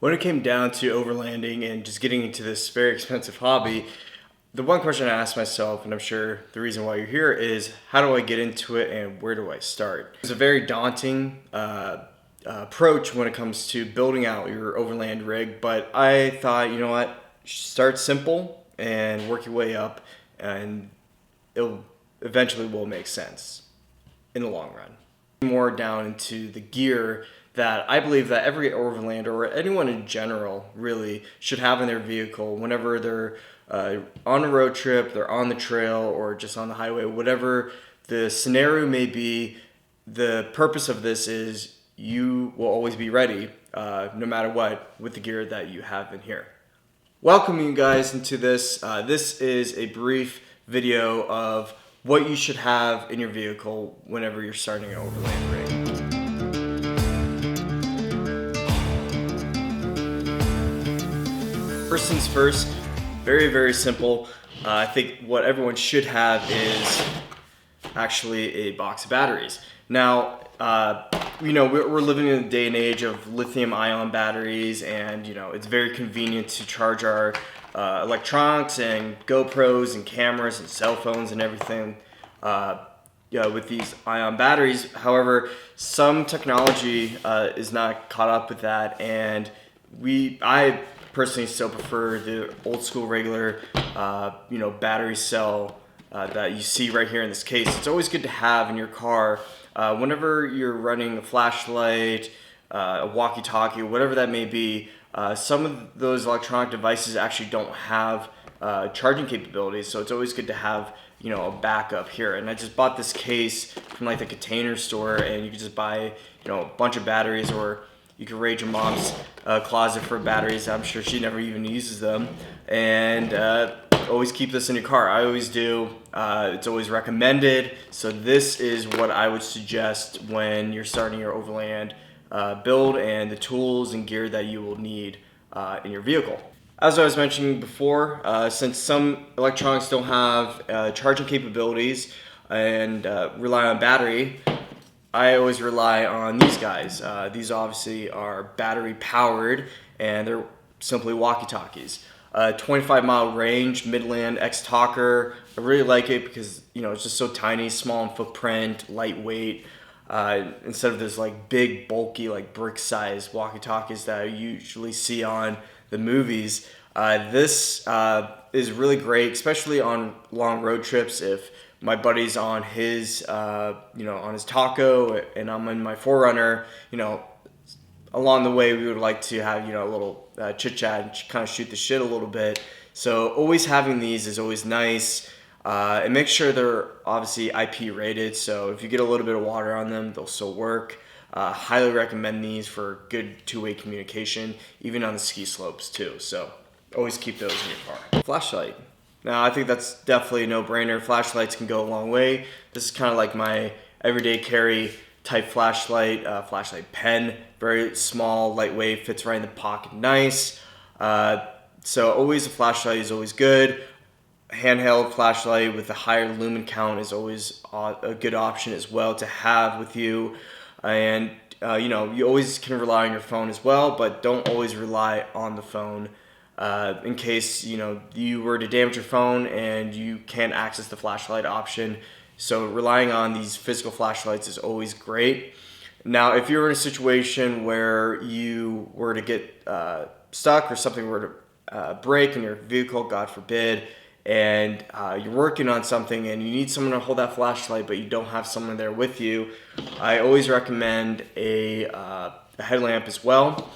When it came down to overlanding and just getting into this very expensive hobby, the one question I asked myself, and I'm sure the reason why you're here, is how do I get into it and where do I start? It's a very daunting approach when it comes to building out your overland rig, but I thought, you know what, start simple and work your way up, and it'll eventually will make sense in the long run. More down into the gear that I believe that every overlander or anyone in general really should have in their vehicle whenever they're on a road trip, they're on the trail, or just on the highway, whatever the scenario may be. The purpose of this is you will always be ready no matter what with the gear that you have in here. Welcome you guys into this. This is a brief video of what you should have in your vehicle whenever you're starting an overland rig. First things first, very simple. I think what everyone should have is actually a box of batteries. Now, we're living in a day and age of lithium-ion batteries, and it's very convenient to charge our electronics and GoPros and cameras and cell phones and everything with these ion batteries. However, some technology is not caught up with that, and I personally still prefer the old school regular battery cell that you see right here in this case. It's always good to have in your car whenever you're running a flashlight, a walkie-talkie, whatever that may be. Some of those electronic devices actually don't have charging capabilities, so it's always good to have a backup here. And I just bought this case from like the Container Store, and you can just buy a bunch of batteries, or you can raid your mom's closet for batteries. I'm sure she never even uses them. And always keep this in your car. I always do. It's always recommended. So this is what I would suggest when you're starting your overland build, and the tools and gear that you will need in your vehicle. As I was mentioning before, since some electronics don't have charging capabilities and rely on battery, I always rely on these guys. These obviously are battery powered, and they're simply walkie-talkies. 25-mile range, Midland X Talker. I really like it because it's just so tiny, small in footprint, lightweight. Instead of this like big, bulky, like brick-sized walkie-talkies that I usually see on the movies, this is really great, especially on long road trips. If my buddy's on his, on his Taco, and I'm in my 4Runner, along the way we would like to have, a little chit chat and kind of shoot the shit a little bit. So always having these is always nice. And make sure they're obviously IP rated. So if you get a little bit of water on them, they'll still work. Highly recommend these for good two-way communication, even on the ski slopes too. So always keep those in your car. Flashlight. Now, I think that's definitely a no-brainer. Flashlights can go a long way. This is kind of like my everyday carry type flashlight, flashlight pen. Very small, lightweight, fits right in the pocket, nice. So always a flashlight is always good. Handheld flashlight with a higher lumen count is always a good option as well to have with you. And you always can rely on your phone as well, but don't always rely on the phone. In case you were to damage your phone and you can't access the flashlight option. So relying on these physical flashlights is always great. Now, if you're in a situation where you were to get stuck, or something were to break in your vehicle, God forbid, and you're working on something and you need someone to hold that flashlight, but you don't have someone there with you, I always recommend a headlamp as well.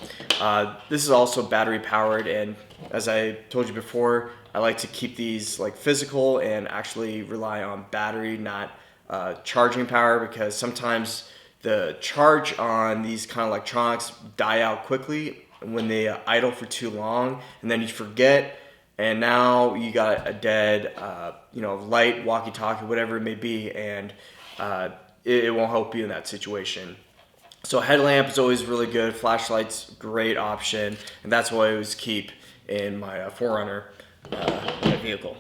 This is also battery powered, and as I told you before, I like to keep these like physical and actually rely on battery, not charging power, because sometimes the charge on these kind of electronics die out quickly when they idle for too long, and then you forget, and now you got a dead light, walkie-talkie, whatever it may be, and it won't help you in that situation. So headlamp is always really good. Flashlight's great option, and that's what I always keep in my 4Runner vehicle.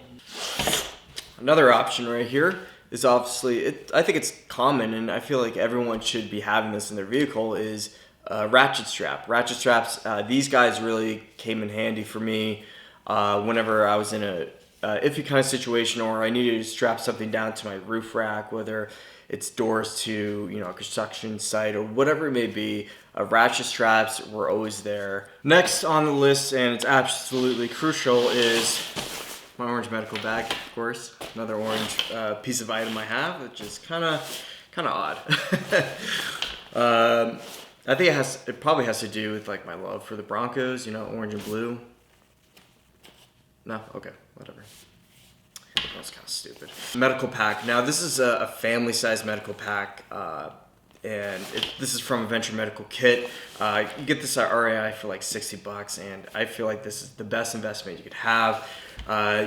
Another option right here is obviously, I think it's common, and I feel like everyone should be having this in their vehicle, is Ratchet Strap. Ratchet straps, these guys really came in handy for me whenever I was in a iffy kind of situation, or I needed to strap something down to my roof rack, whether it's doors to a construction site or whatever it may be. Ratchet straps were always there. Next on the list, and it's absolutely crucial, is my orange medical bag, of course. Another orange piece of item I have, which is kind of odd. I think it probably has to do with like my love for the Broncos, orange and blue. No? Okay, whatever. That was kind of stupid. Medical pack. Now this is a family-sized medical pack, and this is from Adventure Medical Kit. You get this at RAI for like $60, and I feel like this is the best investment you could have.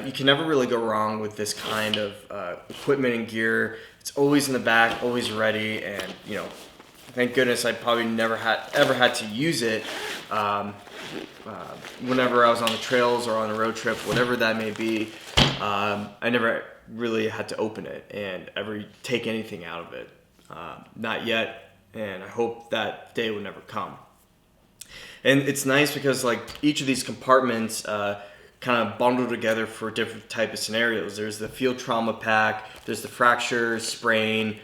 You can never really go wrong with this kind of equipment and gear. It's always in the back, always ready, and thank goodness I probably never ever had to use it. Whenever I was on the trails or on a road trip, whatever that may be, I never really had to open it and ever take anything out of it. Not yet, and I hope that day will never come. And it's nice because like each of these compartments kind of bundled together for different type of scenarios. There's the field trauma pack, there's the fracture, sprain,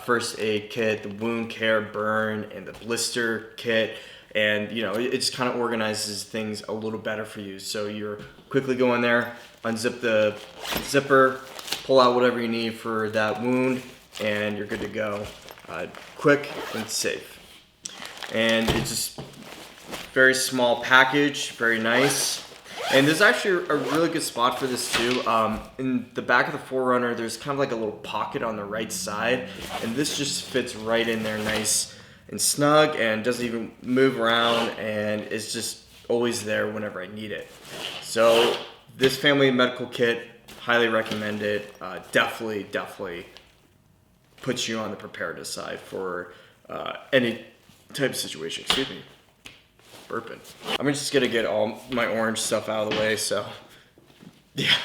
first aid kit, the wound care, burn, and the blister kit. And it just kind of organizes things a little better for you. So you're quickly go in there, unzip the zipper, pull out whatever you need for that wound, and you're good to go. Quick and safe. And it's just very small package, very nice. And there's actually a really good spot for this too. In the back of the 4Runner, there's kind of like a little pocket on the right side, and this just fits right in there nice and snug and doesn't even move around, and it's just always there whenever I need it. So this family medical kit, highly recommend it. Definitely puts you on the preparedness side for any type of situation. Excuse me. Burping. I'm just gonna get all my orange stuff out of the way. So yeah,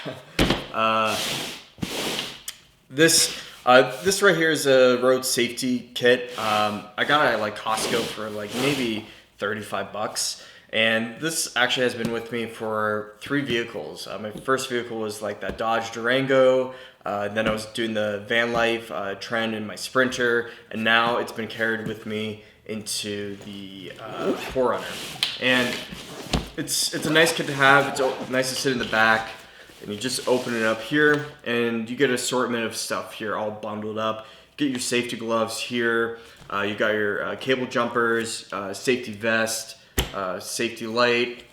this right here is a road safety kit. I got it at like Costco for like maybe $35, and this actually has been with me for 3 vehicles. My first vehicle was like that Dodge Durango. Then I was doing the van life trend in my Sprinter, and now it's been carried with me into the 4Runner. And it's a nice kit to have. It's nice to sit in the back, and you just open it up here, and you get an assortment of stuff here all bundled up. Get your safety gloves here. You got your cable jumpers, safety vest, safety light,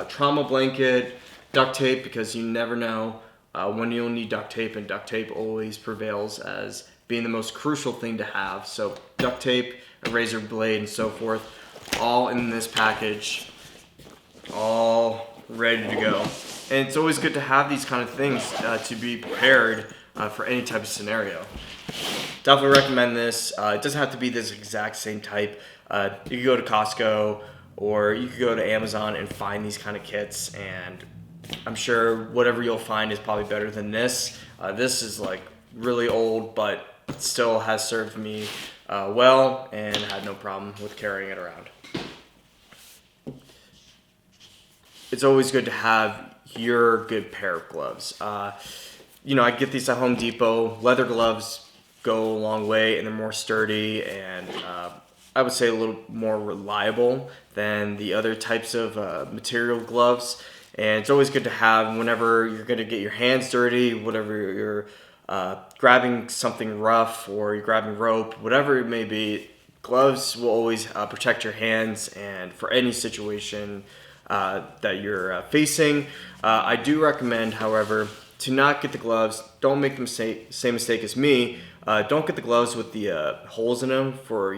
trauma blanket, duct tape, because you never know when you'll need duct tape, and duct tape always prevails as being the most crucial thing to have. So duct tape, a razor blade, and so forth, all in this package, all ready to go. And it's always good to have these kind of things to be prepared for any type of scenario. Definitely recommend this. It doesn't have to be this exact same type. You can go to Costco, or you could go to Amazon and find these kind of kits, and I'm sure whatever you'll find is probably better than this. This is like really old, but it still has served me well, and had no problem with carrying it around. It's always good to have your good pair of gloves. I get these at Home Depot. Leather gloves go a long way, and they're more sturdy, and I would say a little more reliable than the other types of material gloves. And it's always good to have whenever you're going to get your hands dirty, whatever you're grabbing something rough, or you're grabbing rope, whatever it may be. Gloves will always protect your hands, and for any situation that you're facing. I do recommend, however, to not get the gloves. Don't make the same mistake as me. Don't get the gloves with the holes in them for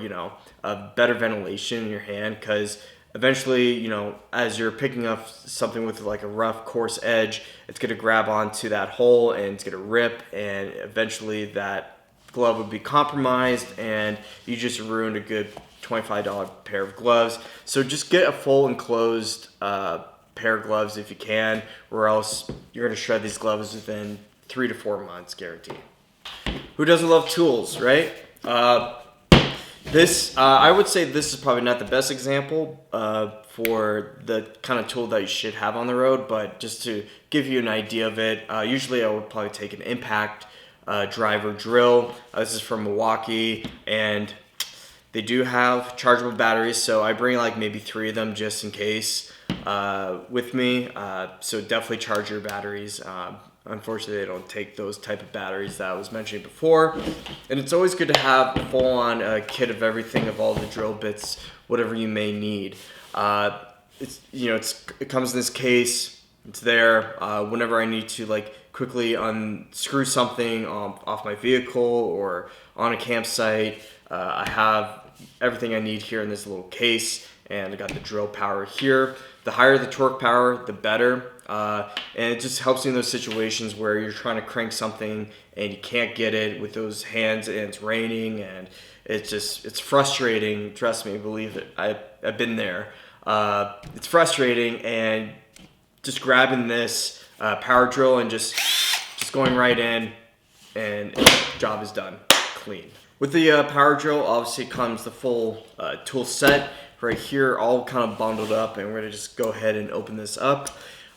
better ventilation in your hand, because eventually, as you're picking up something with like a rough, coarse edge, it's going to grab onto that hole and it's going to rip, and eventually that glove would be compromised, and you just ruined a good $25 pair of gloves. So just get a full enclosed pair of gloves if you can, or else you're going to shred these gloves within 3 to 4 months, guaranteed. Who doesn't love tools, right? This, I would say this is probably not the best example for the kind of tool that you should have on the road, but just to give you an idea of it, usually I would probably take an impact driver drill. This is from Milwaukee, and they do have chargeable batteries, so I bring like maybe 3 of them just in case with me. So definitely charge your batteries. Unfortunately, they don't take those type of batteries that I was mentioning before. And it's always good to have a full-on kit of everything, of all the drill bits, whatever you may need. It comes in this case. It's there whenever I need to like quickly unscrew something off my vehicle or on a campsite. I have everything I need here in this little case, and I got the drill power here. The higher the torque power, the better. And it just helps you in those situations where you're trying to crank something and you can't get it with those hands, and it's raining, and it's frustrating. Trust me, believe it. I've been there. It's frustrating, and just grabbing this power drill and just going right in, and the job is done, clean. With the power drill, obviously comes the full tool set right here, all kind of bundled up, and we're gonna just go ahead and open this up.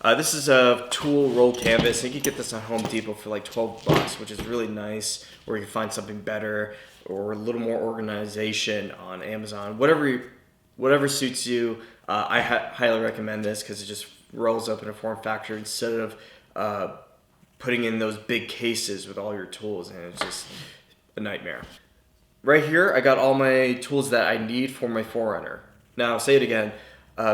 This is a tool roll canvas. You can get this on Home Depot for like 12 bucks, which is really nice, or you can find something better or a little more organization on Amazon. Whatever suits you. I highly recommend this because it just rolls up in a form factor instead of putting in those big cases with all your tools, and it's just a nightmare. Right here, I got all my tools that I need for my 4Runner. Now, I'll say it again.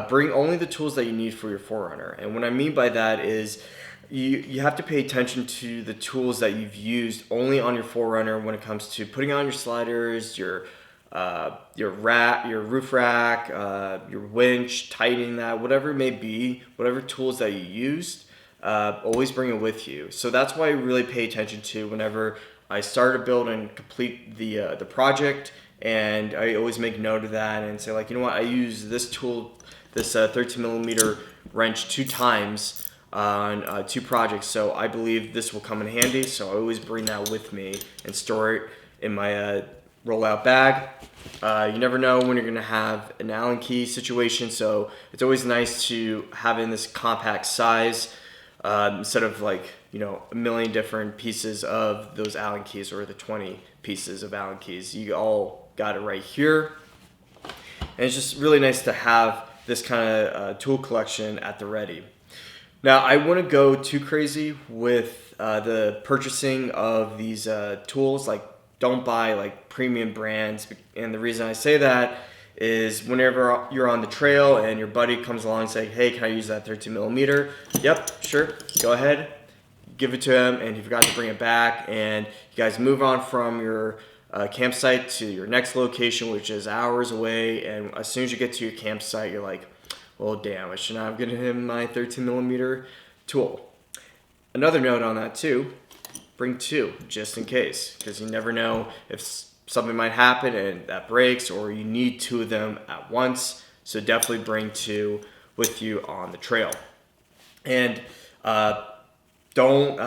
Bring only the tools that you need for your 4Runner. And what I mean by that is you have to pay attention to the tools that you've used only on your 4Runner when it comes to putting on your sliders, your roof rack, your winch, tightening that, whatever it may be, whatever tools that you used, always bring it with you. So that's why I really pay attention to whenever I start a build and complete the project, and I always make note of that and say, like, you know what, I use this tool, this 13mm wrench 2 times on 2 projects, so I believe this will come in handy. So I always bring that with me and store it in my rollout bag. You never know when you're gonna have an Allen key situation, so it's always nice to have it in this compact size instead of like, you know, a million different pieces of those Allen keys, or the 20 pieces of Allen keys. You all got it right here. And it's just really nice to have this kind of tool collection at the ready. Now, I wouldn't go too crazy with the purchasing of these tools. Like, don't buy like premium brands. And the reason I say that is whenever you're on the trail and your buddy comes along and say, hey, can I use that 13mm? Yep, sure, go ahead. Give it to him, and he forgot to bring it back, and you guys move on from your campsite to your next location, which is hours away. And as soon as you get to your campsite, you're like, well, damn, I should not have given him my 13mm tool. Another note on that too, bring 2 just in case, because you never know if something might happen and that breaks, or you need 2 of them at once. So definitely bring 2 with you on the trail. And don't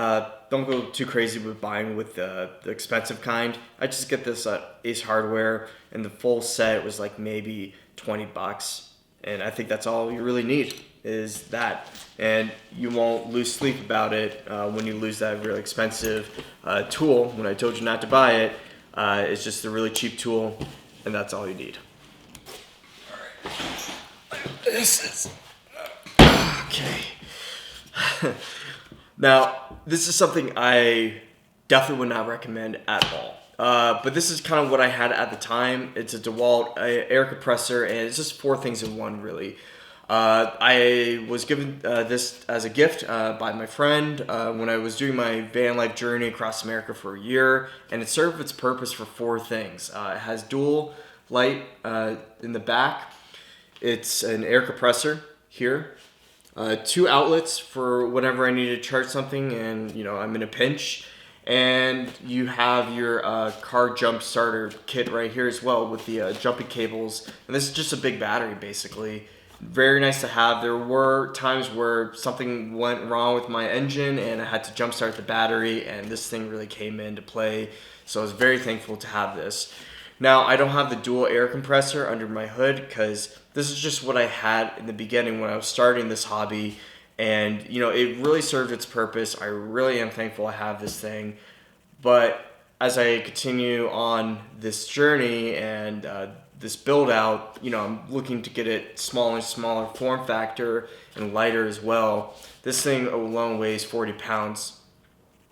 go too crazy with buying with the expensive kind. I just get this at Ace Hardware, and the full set was like maybe 20 bucks. And I think that's all you really need is that. And you won't lose sleep about it when you lose that really expensive tool. When I told you not to buy it, it's just a really cheap tool, and that's all you need. All right. This is okay. Now, this is something I definitely would not recommend at all. But this is kind of what I had at the time. It's a DeWalt air compressor, and it's just 4 things in one, really. I was given this as a gift by my friend when I was doing my van life journey across America for a year, and it served its purpose for 4 things. It has dual light in the back. It's an air compressor here. 2 outlets for whenever I need to charge something and, you know, I'm in a pinch. And you have your car jump starter kit right here as well with the jumping cables. And this is just a big battery, basically. Very nice to have. There were times where something went wrong with my engine and I had to jump start the battery, and this thing really came into play. So I was very thankful to have this. Now, I don't have the dual air compressor under my hood because this is just what I had in the beginning when I was starting this hobby. And, you know, it really served its purpose. I really am thankful I have this thing. But as I continue on this journey and this build out, you know, I'm looking to get it smaller and smaller form factor and lighter as well. This thing alone weighs 40 pounds.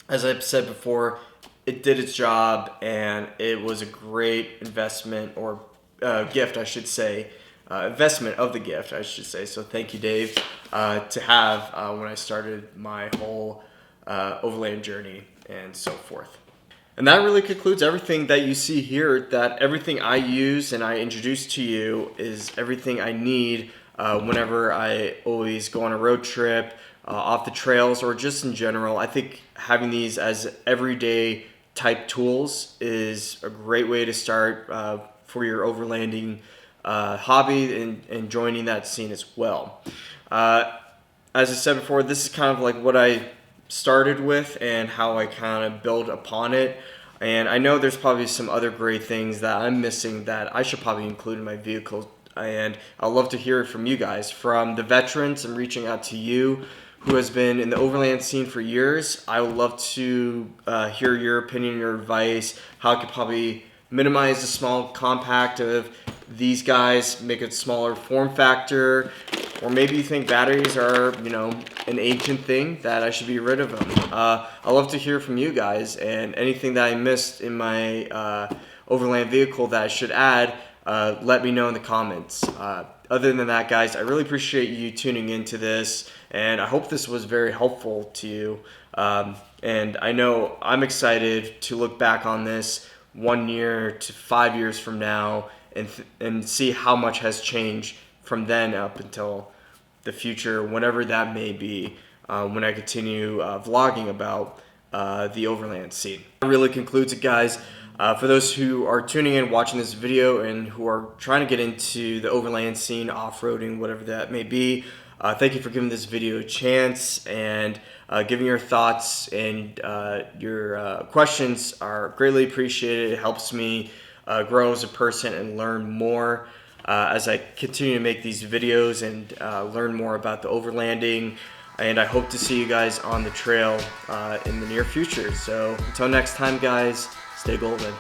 As I've said before, it did its job and it was a great investment or gift, I should say. Investment of the gift, I should say. So thank you, Dave, to have when I started my whole overland journey and so forth. And that really concludes everything that you see here. That everything I use and I introduce to you is everything I need whenever I always go on a road trip, off the trails, or just in general. I think having these as everyday type tools is a great way to start for your overlanding hobby and joining that scene as well. As I said before, this is kind of like what I started with and how I kind of build upon it. And I know there's probably some other great things that I'm missing that I should probably include in my vehicle. And I'd love to hear it from you guys. From the veterans, I'm reaching out to you who has been in the overland scene for years. I would love to hear your opinion, your advice, how I could probably minimize the small compact of these guys, make it smaller form factor, or maybe you think batteries are, you know, an ancient thing that I should be rid of them. I'd love to hear from you guys, and anything that I missed in my overland vehicle that I should add, let me know in the comments. Other than that, guys, I really appreciate you tuning into this, and I hope this was very helpful to you. And I know I'm excited to look back on this 1 year to 5 years from now and see how much has changed from then up until the future, whenever that may be, when I continue vlogging about the overland scene. That really concludes it, guys. For those who are tuning in, watching this video, and who are trying to get into the overland scene, off-roading, whatever that may be, thank you for giving this video a chance, and giving your thoughts and your questions are greatly appreciated. It helps me grow as a person and learn more as I continue to make these videos and learn more about the overlanding. And I hope to see you guys on the trail in the near future. So until next time, guys, stay golden.